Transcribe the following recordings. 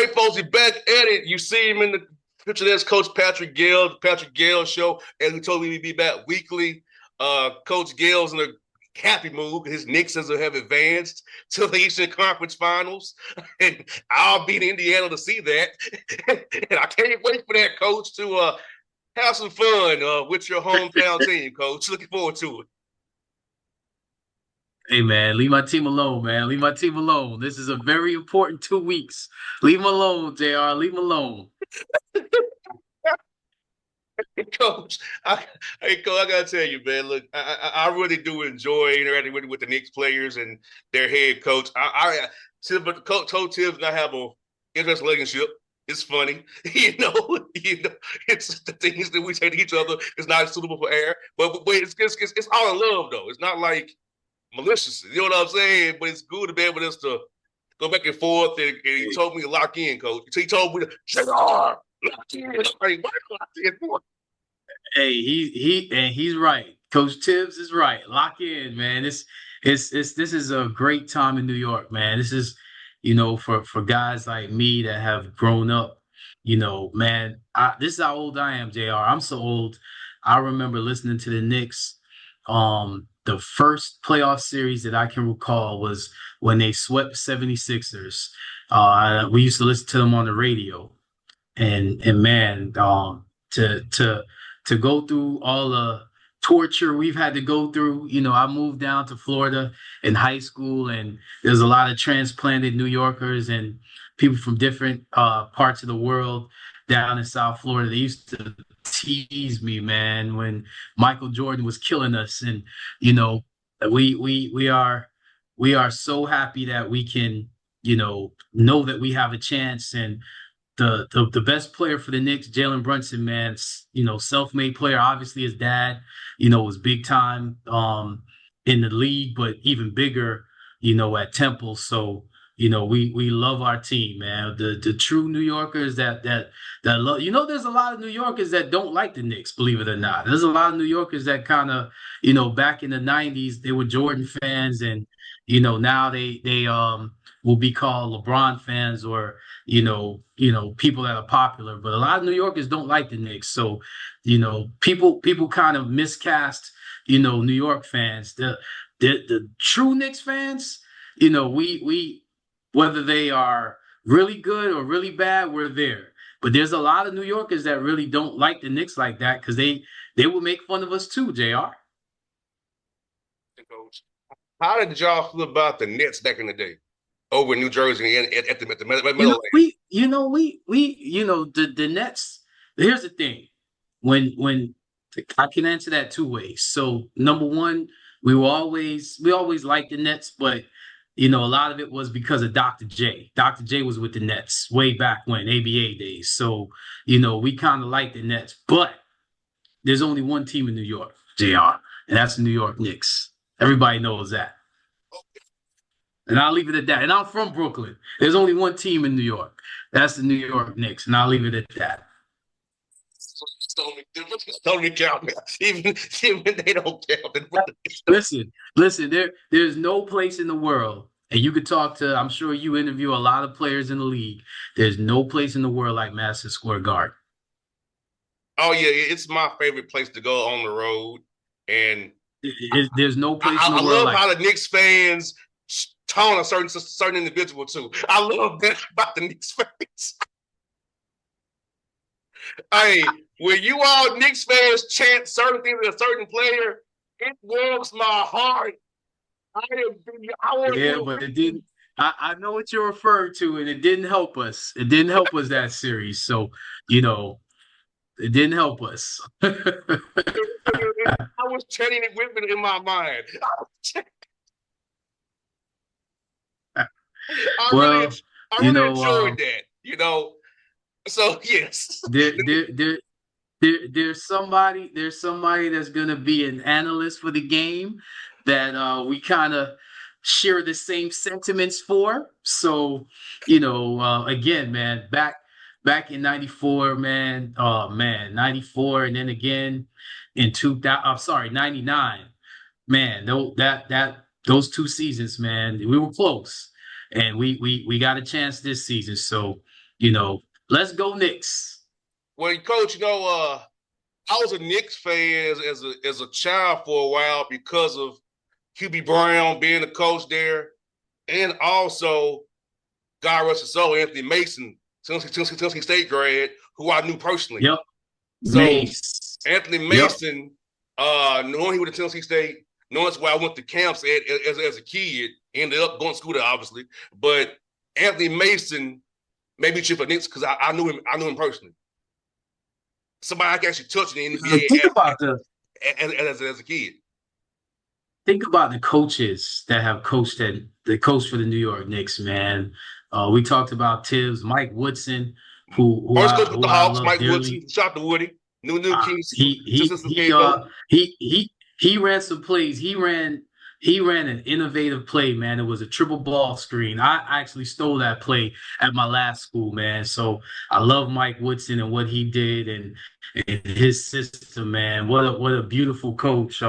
right, folks, he's back at it. You see him in the picture. There's Coach Patrick Gayle, the Patrick Gayle Show. As he told me, we'd be back weekly. Coach Gayle's in a happy mood. His Knicks have advanced to the Eastern Conference Finals, and I'll be in Indiana to see that. And I can't wait for that, Coach, to have some fun with your hometown team, Coach. Looking forward to it. Hey, man, leave my team alone, man. Leave my team alone. This is a very important 2 weeks. Leave him alone, JR. Leave him alone. Coach, Coach, I gotta tell you, man. Look, I really do enjoy interacting with the Knicks players and their head coach. But Coach Tibbs and I have an interesting relationship. It's funny, it's the things that we say to each other is not suitable for air, but it's all in love though. It's not like malicious. You know what I'm saying? But it's good to be able to go back and forth. And he told me to lock in, Coach. He told me to JR, lock in. Like, why lock in for? Hey, he's right. Coach Tibbs is right. Lock in, man. This is a great time in New York, man. This is, for guys like me that have grown up, man. This is how old I am, JR. I'm so old. I remember listening to the Knicks. The first playoff series that I can recall was when they swept 76ers. We used to listen to them on the radio, and man, to go through all the torture we've had to go through. I moved down to Florida in high school, and there's a lot of transplanted New Yorkers and people from different parts of the world down in South Florida. They used to tease me, man, when Michael Jordan was killing us. And, we are so happy that we can, know that we have a chance. And the best player for the Knicks, Jalen Brunson, man, self-made player. Obviously his dad, was big time in the league, but even bigger, at Temple. So, we love our team, man. The true New Yorkers that love, there's a lot of New Yorkers that don't like the Knicks, believe it or not. There's a lot of New Yorkers that kind of, back in the 90s, they were Jordan fans, and, now they will be called LeBron fans, or, people that are popular. But a lot of New Yorkers don't like the Knicks. So, people kind of miscast, New York fans. The true Knicks fans, we whether they are really good or really bad, we're there. But there's a lot of New Yorkers that really don't like the Knicks like that, because they will make fun of us too, JR. Coach, how did y'all feel about the Nets back in the day over in New Jersey and at the middle lane? The Nets. Here's the thing. When I can answer that two ways. So number one, we always liked the Nets, but a lot of it was because of Dr. J. Dr. J was with the Nets way back when, ABA days. So, we kind of like the Nets. But there's only one team in New York, JR, and that's the New York Knicks. Everybody knows that. And I'll leave it at that. And I'm from Brooklyn. There's only one team in New York. That's the New York Knicks. And I'll leave it at that. Don't count. Even they don't count. Listen. There's no place in the world, and you could talk to. I'm sure you interview a lot of players in the league. There's no place in the world like Madison Square Garden. Oh yeah, it's my favorite place to go on the road, and there's no place in the world. I love how the Knicks fans tone a certain individual too. I love that about the Knicks fans. Hey, when you all Knicks fans chant certain things to a certain player, it warms my heart. But it didn't. I know what you're referring to, and it didn't help us. It didn't help us that series. So, it didn't help us. I was chanting it with it in my mind. I really enjoyed that. So yes, there's somebody that's gonna be an analyst for the game that we kind of share the same sentiments for. So again, man, back in '94, man, 94, and then again in 99, man. Those 2 seasons, man, we were close, and we got a chance this season. So Let's go Knicks. Well, coach, I was a Knicks fan as a child for a while because of QB Brown being the coach there, and also God rest his soul, Anthony Mason, Tennessee State grad, who I knew personally. Yep. So Mace. Anthony Yep. Mason, knowing he went to Tennessee State, knowing that's where I went to camps as a kid, ended up going to school there, obviously. But Anthony Mason made me cheer for Knicks because I knew him personally. Somebody I can actually touch in the Think NBA about as a kid. think about the coaches that have coached the coach for the New York Knicks, man. We talked about Tibbs, Mike Woodson, First coach with the I Hawks, love Mike dearly. Woodson, shout to Woody, new Uh, Kings he he assistant he head coach. uh he he he ran some plays. He ran an innovative play, man. It was a triple ball screen. I actually stole that play at my last school, man. So I love Mike Woodson and what he did and his system, man. What a beautiful coach.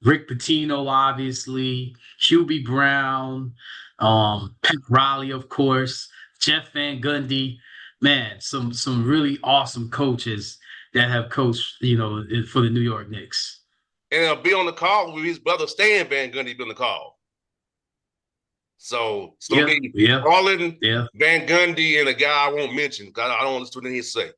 Rick Pitino, obviously, Hubie Brown, Pep Riley, of course, Jeff Van Gundy. Man, some really awesome coaches that have coached, for the New York Knicks. And be on the call with his brother Stan Van Gundy be on the call. So it's gonna Yeah, be yeah, Harlan, yeah. Van Gundy, and a guy I won't mention because I don't want to listen to what he say.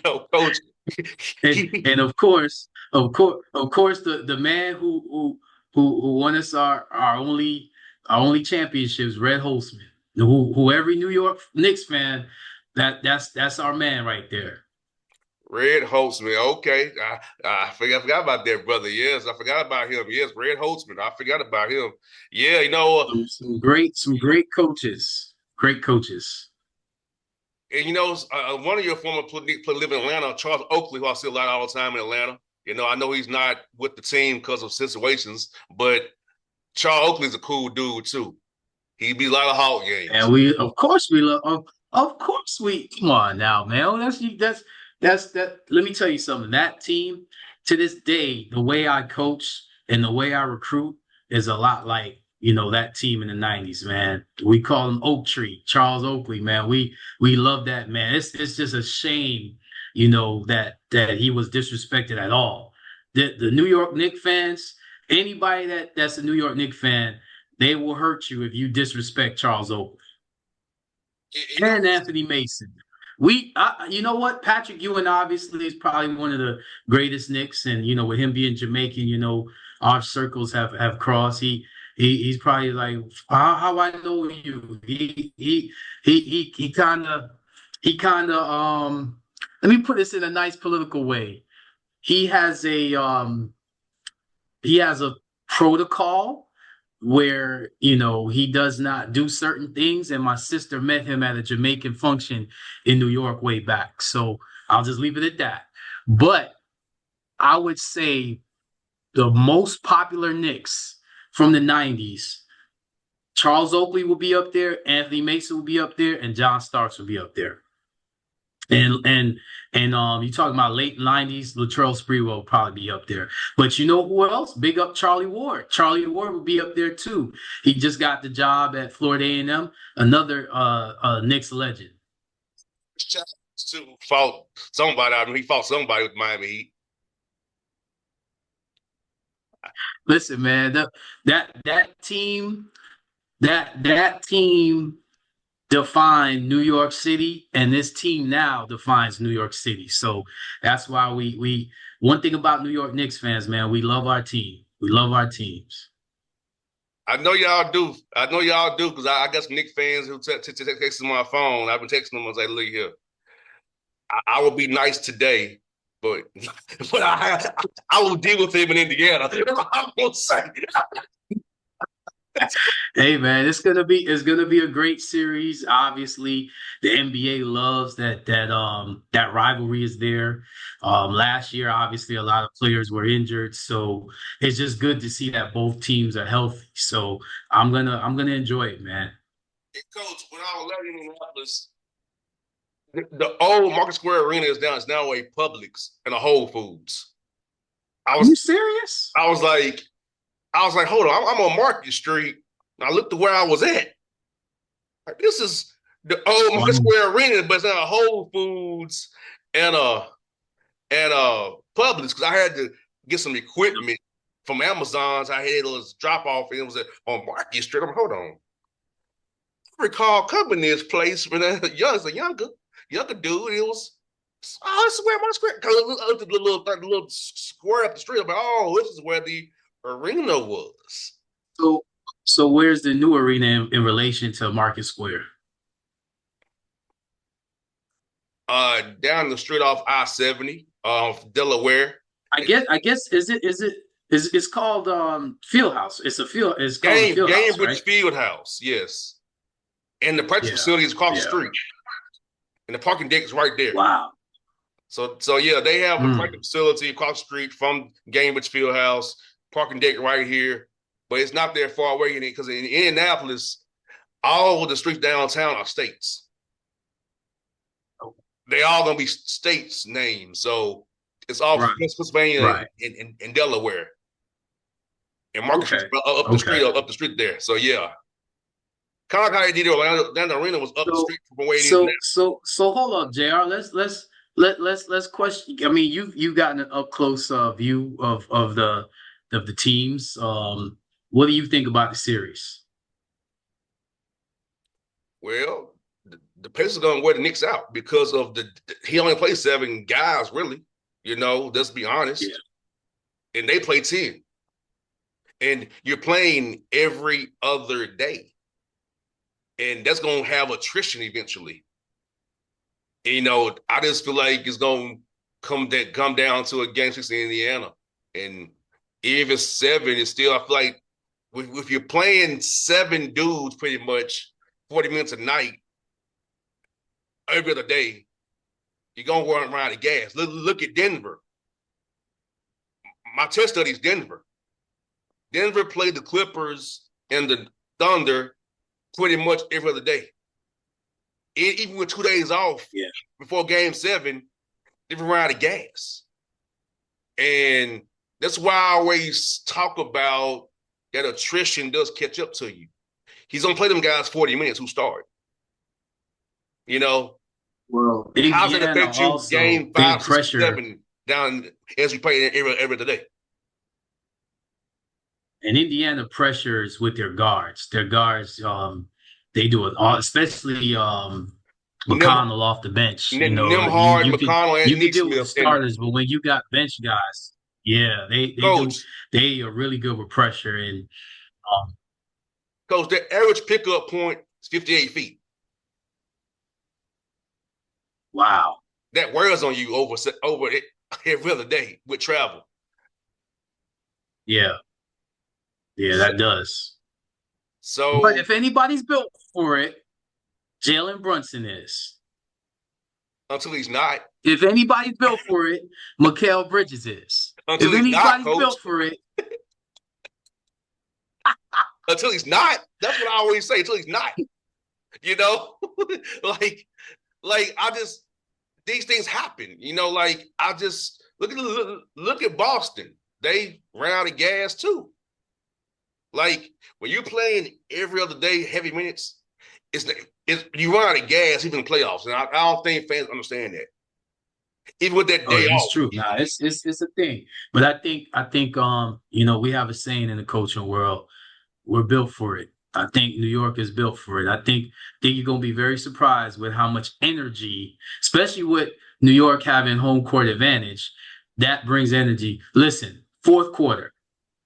Coach. And of course, the man who won us our only championships, Red Holzman, who every New York Knicks fan, that's our man right there. Red Holtzman. Okay. I forgot about that, brother. Yes, I forgot about him. Yes, Red Holtzman. I forgot about him. Yeah, Some great coaches, great coaches. and one of your former live in Atlanta, Charles Oakley, who I see a lot all the time in Atlanta. I know he's not with the team because of situations, but Charles Oakley's a cool dude too. He be a lot of Hawk And games. we, of course, we love. Of course, we. Come on now, man. Oh, that's. Let me tell you something. That team, to this day, the way I coach and the way I recruit is a lot like that team in the '90s, man. We call him Oak Tree, Charles Oakley, man. We love that man. It's just a shame, that he was disrespected at all. The New York Knicks fans, anybody that's a New York Knicks fan, they will hurt you if you disrespect Charles Oakley You know, and Anthony Mason. You know what? Patrick Ewing obviously is probably one of the greatest Knicks, and with him being Jamaican, our circles have crossed. He's probably like, how I know you? He kind of. Let me put this in a nice political way. He has a protocol where he does not do certain things, and my sister met him at a Jamaican function in New York way back, so I'll just leave it at that. But I would say the most popular Knicks from the '90s, Charles Oakley will be up there, Anthony Mason will be up there, and John Starks will be up there. And you talking about late '90s, Latrell Sprewell will probably be up there. But you know who else? Big up Charlie Ward. Charlie Ward will be up there too. He just got the job at Florida A&M, another Knicks legend. to fought somebody. I mean, he fought somebody with Miami Heat. Listen, man, that team defined New York City, and this team now defines New York City. So that's why we one thing about New York Knicks fans, man, we love our team. We love our teams. I know y'all do. I know y'all do because I got some Knicks fans who text my phone. I've been texting them and say, "Look here, I will be nice today, but I will deal with him in Indiana." I'm gonna say. Hey man, it's gonna be a great series. Obviously, the NBA loves that rivalry is there. Last year, obviously, a lot of players were injured, so it's just good to see that both teams are healthy. So I'm gonna enjoy it, man. Hey, Coach, when I was living in Indianapolis, the old Market Square Arena is down. It's now a Publix and a Whole Foods. I Are you was serious? I was like, I was like, hold on, I'm on Market Street. And I looked at where I was at. Like, this is the old Market Wow. Square Arena, but it's not a Whole Foods and Publix because I had to get some equipment from Amazon. So I had those drop off, and it was on Market Street. I'm like, hold on. I recall coming to this place when I was a younger dude. It was, oh, this is where my square, because it was the little square up the street. I'm like, oh, this is where the arena was. So, so where's the new arena in relation to Market Square? Down the street off I-70, Delaware. I guess it's called Fieldhouse. It's called the Fieldhouse, Gamebridge right? Fieldhouse, yes. And the practice Yeah. facility is across the Yeah. street. And the parking deck is right there. Wow. So yeah, they have a Mm. practice facility across the street from Gamebridge Fieldhouse, parking deck right here. But it's not that far away in it because in Indianapolis, all of the streets downtown are states. They all gonna be states names. So it's all Right. Pennsylvania Right. and Delaware. And Market Okay. Street up the street, up the street there. So yeah. Kind of like how they did it. Down the arena was up the So street from where it is now. so hold up, JR. Let's question. I mean, you've gotten an up close view of the teams. What do you think about the series? Well, the Pacers are going to wear the Knicks out because of he only plays 7 guys, really. Let's be honest. Yeah. And they play 10. And you're playing every other day. And that's going to have attrition eventually. And, I just feel like it's going to come down to a game 6 in Indiana. And if it's 7, it's still, I feel like if you're playing 7 dudes pretty much 40 minutes a night, every other day, you're going to run around the gas. Look at Denver. My test study is Denver. Denver played the Clippers and the Thunder pretty much every other day. Even with 2 days off before game 7, they ran out of gas. And that's why I always talk about that attrition does catch up to you. He's going to play them guys 40 minutes who start. Well, How's it Indiana affect you also game big 5, 6, pressure. 7 down as you play every other day? And Indiana pressures with their guards. Their guards, they do it all, especially McConnell off the bench. Nimhard, McConnell, you and can Nick deal with the Smith. starters, but when you got bench guys, yeah, Coach, they are really good with pressure. And Coach, their average pickup point is 58 feet. wow, that wears on you over it every other day with travel. yeah, that does. So, But if anybody's built for it, Jalen Brunson is. until he's not. If anybody's built for it, Mikal Bridges is. Until If he's not, anybody's Coach. built for it, until he's not. That's what I always say. Until he's not. like I just these things happen. I just look at Boston. They ran out of gas too. Like when you're playing every other day, heavy minutes, it's you run out of gas even in playoffs, and I don't think fans understand that. Even with that day off, it's true. Nah, it's a thing. But I think we have a saying in the coaching world: we're built for it. I think New York is built for it. I think you're gonna be very surprised with how much energy, especially with New York having home court advantage, that brings energy. Listen, fourth quarter.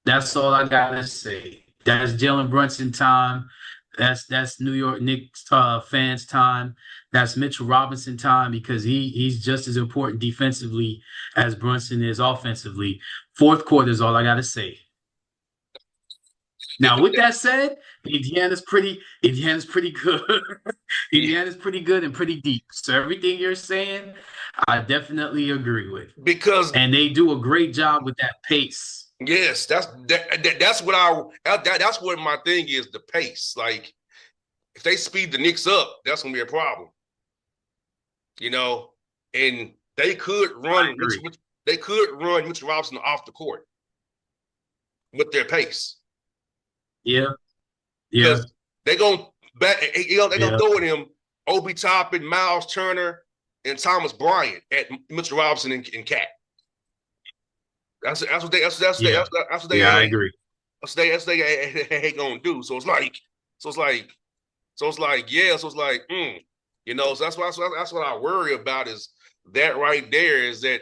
That's all I gotta say. That's Jalen Brunson time. That's New York Knicks fans time. That's Mitchell Robinson time because he's just as important defensively as Brunson is offensively. Fourth quarter is all I gotta say. Now, with that said, Indiana's pretty good. Indiana's pretty good and pretty deep. So everything you're saying, I definitely agree with. And they do a great job with that pace. Yes, that's what my thing is, the pace. Like if they speed the Knicks up, that's gonna be a problem. And they could run Mitchell Robinson off the court with their pace. Yeah, yeah, because they're gonna they're gonna yeah. throw at him Obi Toppin, Miles Turner, and Thomas Bryant at Mitchell Robinson and Cat. That's what they Yeah, that's what yeah, I they agree. that's what they ain't gonna do. So it's like yeah. So it's like So that's what I worry about is that right there is that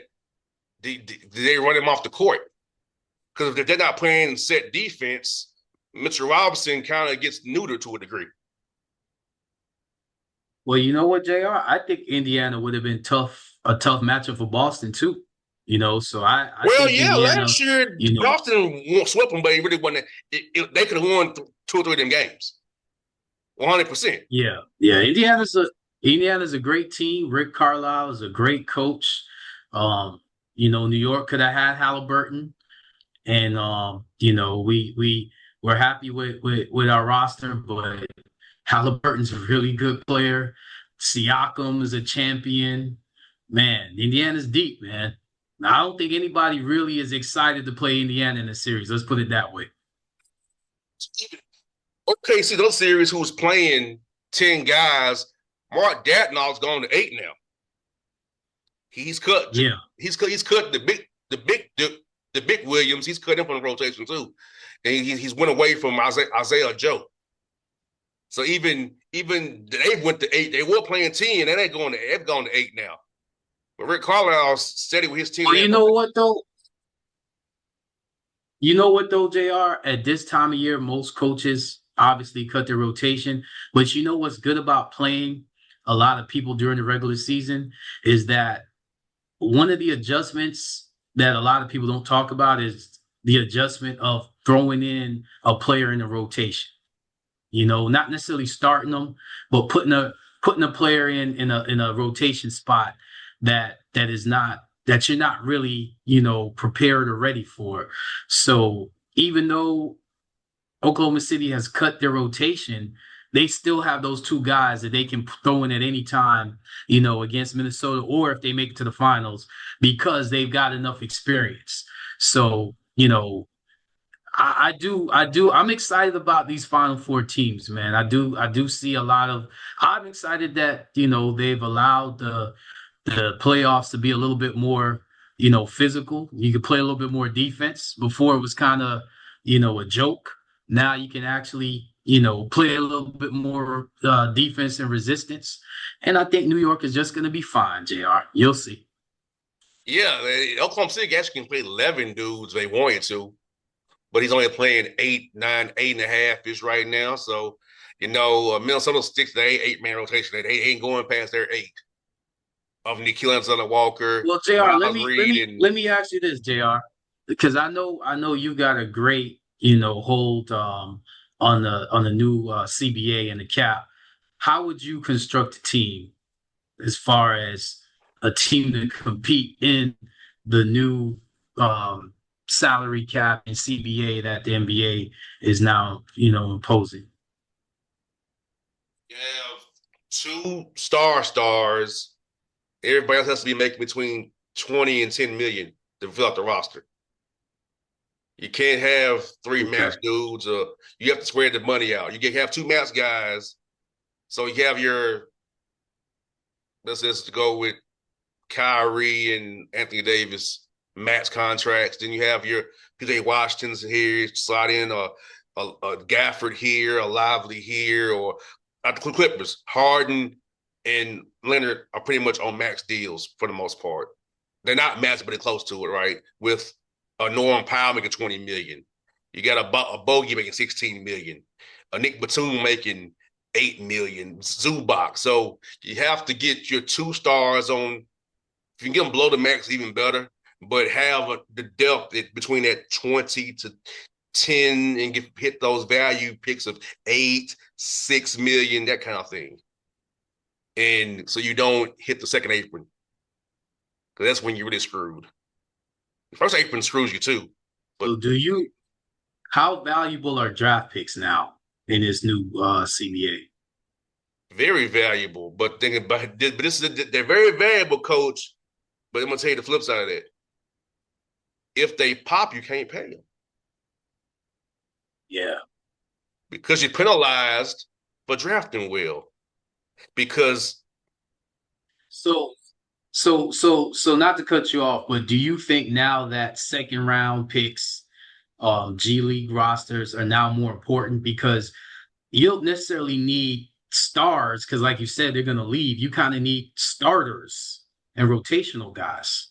they run him off the court because if they're not playing set defense, Mitchell Robinson kind of gets neutered to a degree. Well, you know what, JR? I think Indiana would have been a tough matchup for Boston too. So I Well, think yeah, Indiana, last year you know, Boston swept them, but it really wasn't. They could have won 2 or 3 of them games, 100%. yeah, yeah. Indiana's a great team. Rick Carlisle is a great coach. Um, New York could have had Halliburton, and we're happy with our roster, but Halliburton's a really good player. Siakam is a champion. Man, Indiana's deep, man. I don't think anybody really is excited to play Indiana in the series. Let's put it that way. Okay, see those series who's playing 10 guys. Mark Datnoff's gone to 8 now. He's cut. Yeah. He's cut the big Williams. He's cut him from the rotation too, and he's went away from Isaiah Joe. So even they went to 8. They were playing 10, and they've gone to 8 now. But Rick Carlisle said it with his team. Well, you know what though? You know what though, JR? At this time of year, most coaches obviously cut their rotation. But you know what's good about playing a lot of people during the regular season is that one of the adjustments that a lot of people don't talk about is the adjustment of throwing in a player in the rotation. Not necessarily starting them, but putting a player in a rotation spot that is not that you're not really, prepared or ready for. So even though Oklahoma City has cut their rotation, they still have those two guys that they can throw in at any time, against Minnesota, or if they make it to the finals, because they've got enough experience. So, I'm excited about these Final Four teams, man. I do see a lot of. I'm excited that they've allowed the playoffs to be a little bit more, physical. You could play a little bit more defense. Before it was kind of, a joke. Now you can actually, play a little bit more defense and resistance. And I think New York is just going to be fine, JR. You'll see. Yeah, Oklahoma City actually can play 11 dudes if they wanted to, but he's only playing 8, 9, 8.5 ish right now. So, Minnesota sticks to the 8-man rotation. They ain't going past their 8 of Nikhil Alexander Walker, Well, JR, let Miles me let Reed, me and let me ask you this, JR, because I know you got a great hold on the new CBA and the cap. How would you construct a team as far as a team to compete in the new salary cap and CBA that the NBA is now imposing? you have 2 stars. Everybody else has to be making between 20 and 10 million to fill out the roster. You can't have 3 Okay. max dudes. You have to spread the money out. You can have 2 max guys. So you have let's just go with Kyrie and Anthony Davis max contracts. Then you have your PJ Washington's here, slide in a Gafford here, a Lively here, or the Clippers. Harden and Leonard are pretty much on max deals for the most part. They're not max, but they're close to it, right? With a Norm Powell making 20 million. You got a Bogey making 16 million. A Nick Batum making 8 million. Zubac. So you have to get your 2 stars on. If you can get them below the max, even better. But have the depth between that 20 to 10 and hit those value picks of 8, 6 million, that kind of thing. And so you don't hit the second apron. Because that's when you're really screwed. The first apron screws you too. But So how valuable are draft picks now in this new CBA? very valuable. But thinking about this, they're very valuable, coach. But I'm gonna tell you the flip side of that. If they pop, you can't pay them. Yeah. because you're penalized for drafting well. Because So so not to cut you off, but do you think now that second round picks, G League rosters are now more important because you don't necessarily need stars because, like you said, they're going to leave. You kind of need starters and rotational guys.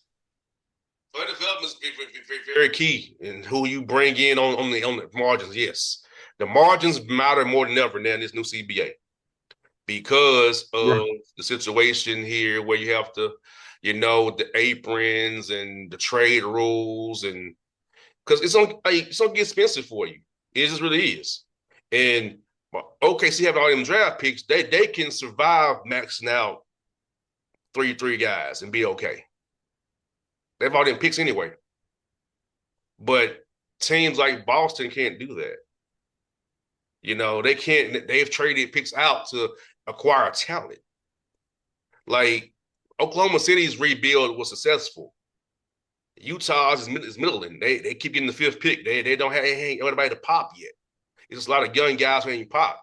player development is very key in who you bring in on the margins. Yes, the margins matter more than ever now in this new CBA because Right. of the situation here where you have to, the aprons and the trade rules, and because it's gonna get expensive for you. It just really is. And OKC have all them draft picks. They can survive maxing out three guys and be okay. They've all them picks anyway. But teams like Boston can't do that. They can't. They've traded picks out to acquire talent. Like Oklahoma City's rebuild was successful. Utah's is middling. They keep getting the fifth pick. They don't have anybody to pop yet. It's just a lot of young guys who ain't pop.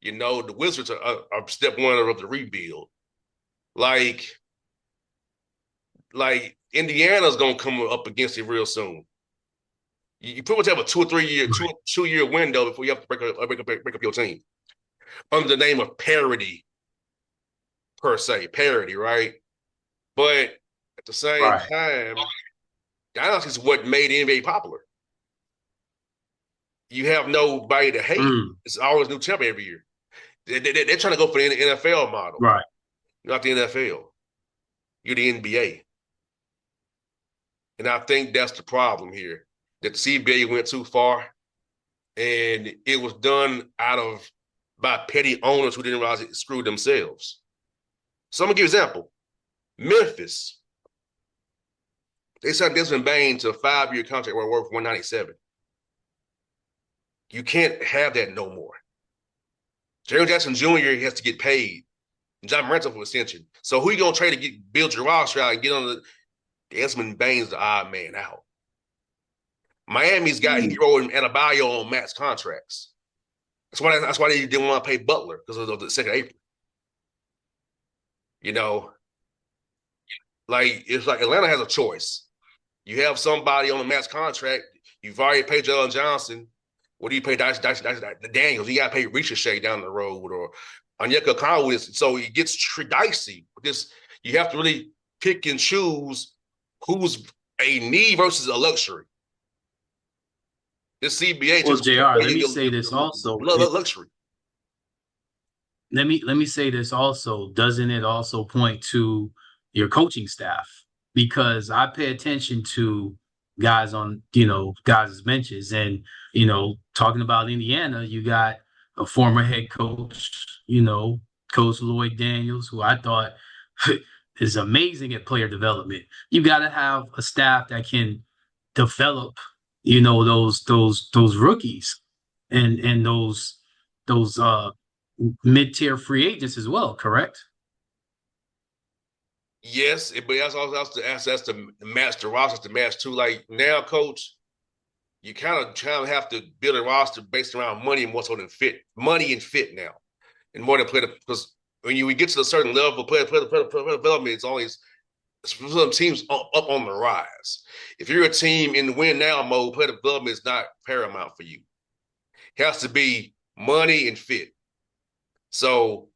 The Wizards are step one of the rebuild. Like Indiana's gonna come up against it real soon. You pretty much have a 2 or 3 year, Right. 2 year window before you have to break up your team under the name of parity per se, parity, right? But at the same Right. time, dynasty is what made the NBA popular. You have nobody to hate. Mm, It's always new champion every year. They're trying to go for the NFL model, right. not the NFL. You're the NBA. And I think that's the problem here, that the CBA went too far, and it was done by petty owners who didn't realize it screwed themselves. So I'm going to give you an example. Memphis, they signed Desmond Bane to a 5-year contract worth 197. You can't have that no more. Jerry Jackson Jr. has to get paid. John Morant for extension. So who you going to trade to build your roster out and get on the Desmond Bane's the odd man out. Miami's got Hero and Adebayo on max contracts. That's why they didn't want to pay Butler because of the second April. It's like Atlanta has a choice. You have somebody on a max contract. You've already paid Jalen Johnson. What do you pay Daniels? You got to pay Ricochet down the road or Onyeka Conway. So it gets dicey because you have to really pick and choose who's a need versus a luxury. This CBA Well, just JR, let me say this also. luxury. Let me say this also. Doesn't it also point to your coaching staff? Because I pay attention to guys on, guys' benches. And, talking about Indiana, you got a former head coach, Coach Lloyd Daniels, who I thought is amazing at player development. You got to have a staff that can develop, those rookies and those mid-tier free agents as well, correct? Yes, but that's the match the roster to match too. Like now, coach, you kind of have to build a roster based around money and more so than fit. Money and fit now, and more than player, because when we get to a certain level, player development is always some teams up on the rise. If you're a team in the win now mode, player development is not paramount for you. It has to be money and fit. So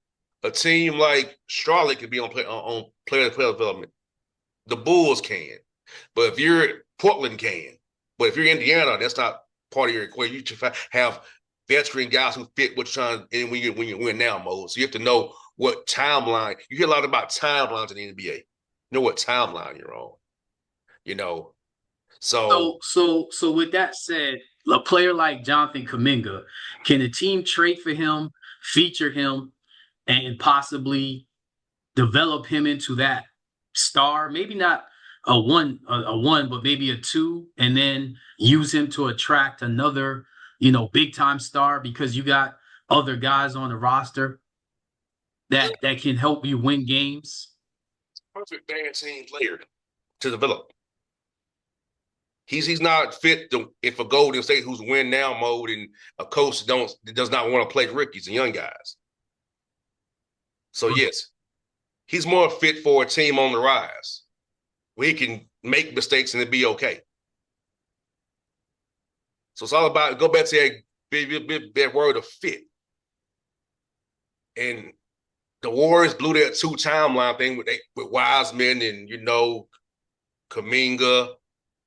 a team like Charlotte can be on player development. The Bulls can, but if you're Portland can, but if you're Indiana, that's not part of your equation. You should have veteran guys who fit what you're trying. And when you win now mode, so you have to know what timeline. You hear a lot about timelines in the NBA. Know what timeline you're on. So So with that said, a player like Jonathan Kuminga, can a team trade for him, feature him, and possibly develop him into that star? Maybe not a one, but maybe a two, and then use him to attract another, big time star because you got other guys on the roster that can help you win games. perfect bad team player to develop. He's not fit for Golden State, who's win now mode, and a coach does not want to play rookies and young guys. So yes, he's more fit for a team on the rise where he can make mistakes and it be okay. So it's all about go back to that word of fit. And the Warriors blew that 2 timeline thing with Wiseman and Kuminga.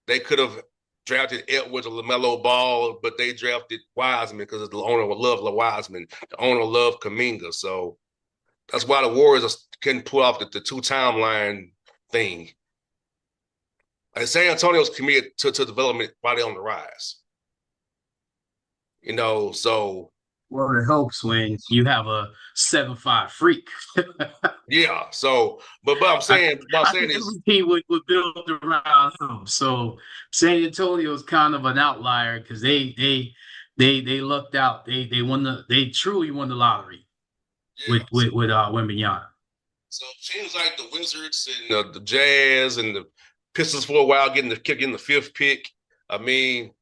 They could have drafted Edwards or LaMelo Ball, but they drafted Wiseman because the owner would love Wiseman. The owner loved Kuminga. So that's why the Warriors couldn't pull off the 2 timeline thing. And San Antonio's committed to development while they're on the rise. So. Well, it helps when you have a 7'5" freak. Yeah. So, but I'm saying, I think every team would build around him. So San Antonio's kind of an outlier because they lucked out. They truly won the lottery with Wembanyama. So teams like the Wizards and the Jazz and the Pistons for a while getting the 5th pick. I mean,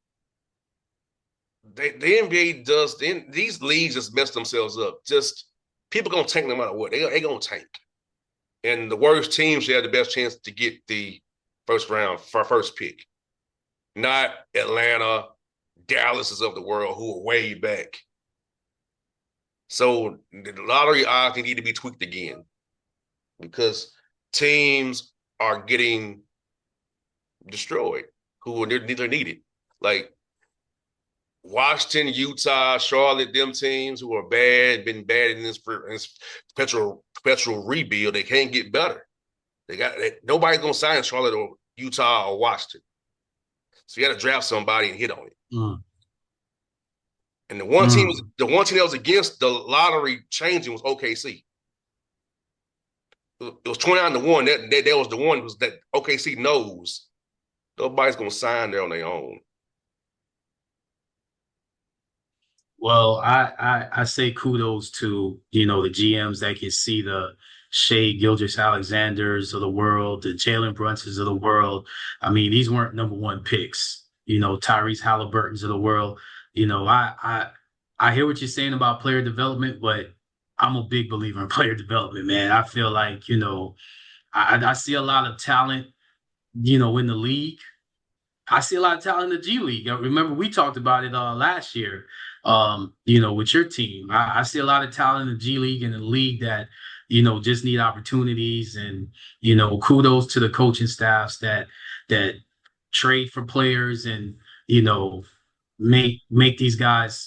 the NBA does. These leagues just mess themselves up. Just people gonna tank no matter what. They gonna tank. And the worst teams should have the best chance to get the first pick. Not Atlanta, Dallas is of the world who are way back. So the lottery odds need to be tweaked again because teams are getting destroyed who are neither needed. Like Washington, Utah, Charlotte, them teams who are been bad in this perpetual rebuild, they can't get better. Nobody's gonna sign Charlotte or Utah or Washington. So you got to draft somebody and hit on it. Mm. And the one team that was against the lottery changing was OKC. It was 29-1. That was the one that OKC knows nobody's gonna sign there on their own. Well, I say kudos to, the GMs that can see the Shea Gilgeous-Alexanders of the world, the Jalen Brunsons of the world. I mean, these weren't number 1 picks, Tyrese Halliburtons of the world. I hear what you're saying about player development, but I'm a big believer in player development, man. I feel like, I see a lot of talent, in the league. I see a lot of talent in the G League. I remember we talked about it last year, with your team. I see a lot of talent in the G League and the league that, just need opportunities. And, kudos to the coaching staffs that trade for players and, make these guys,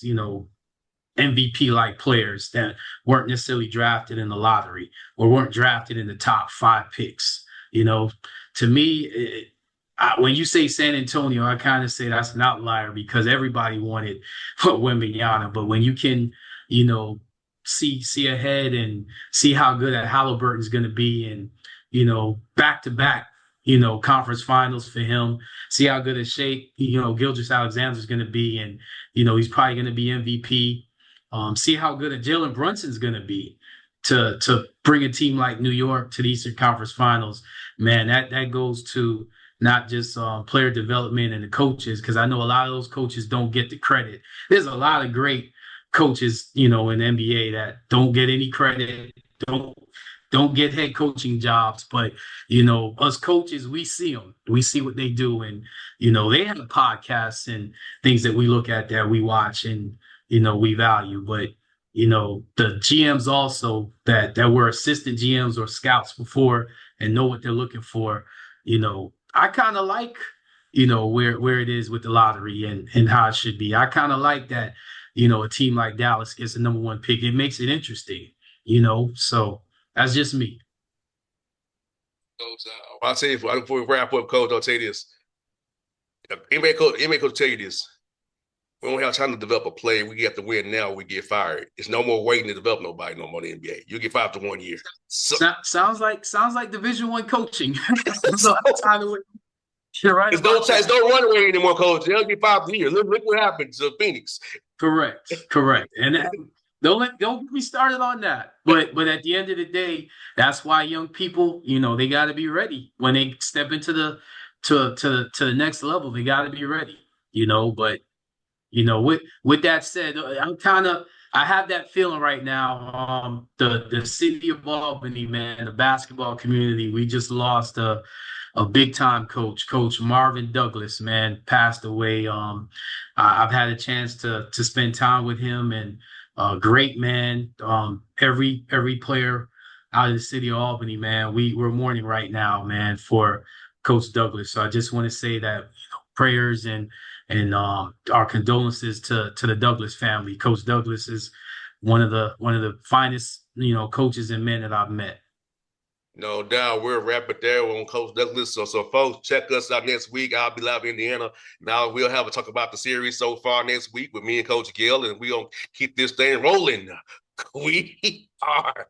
MVP-like players that weren't necessarily drafted in the lottery or weren't drafted in the top 5 picks. To me, when you say San Antonio, I kind of say that's an outlier because everybody wanted Wembanyama. But when you can, see ahead and see how good that Halliburton's going to be, and back-to-back, conference finals for him. See how good a shape Gilgeous-Alexander's going to be, and he's probably going to be MVP. See how good a Jalen Brunson's going to be to bring a team like New York to the Eastern Conference Finals. Man, that goes to not just player development and the coaches, because I know a lot of those coaches don't get the credit. There's a lot of great coaches, in the NBA that don't get any credit, don't get head coaching jobs. But, us coaches, we see them. We see what they do. And, they have podcasts and things that we look at that we watch and, we value. But, the GMs also that were assistant GMs or scouts before and know what they're looking for, I kind of like, where it is with the lottery and how it should be. I kind of like that, a team like Dallas gets the number 1 pick. It makes it interesting, so that's just me. Coach, I'll tell you, before we wrap up, Coach, I'll tell you this. NBA coach tell you this. We don't have time to develop a player. We have to win now. We get fired. It's no more waiting to develop nobody no more in the NBA. You get fired after 1 year. So, sounds like Division I coaching. So time to win. You're right. It's no runaway anymore, Coach. They'll get 5 years. Look what happened to Phoenix. Correct. And don't get me started on that. But at the end of the day, that's why young people, they got to be ready when they step into to the next level. They got to be ready, you know. But with that said, I have that feeling right now. The city of Albany, man, the basketball community, we just lost a big time coach, Coach Marvin Douglas, man, passed away. I've had a chance to spend time with him, and great man. Every player out of the city of Albany, man, we're mourning right now, man, for Coach Douglas. So I just want to say that prayers and our condolences to the Douglas family. Coach Douglas is one of the finest coaches and men that I've met. No doubt. We'll wrap it there on Coach Douglas. So folks, check us out next week. I'll be live in Indiana. Now we'll have a talk about the series so far next week with me and Coach Gayle, and we're going to keep this thing rolling. We are.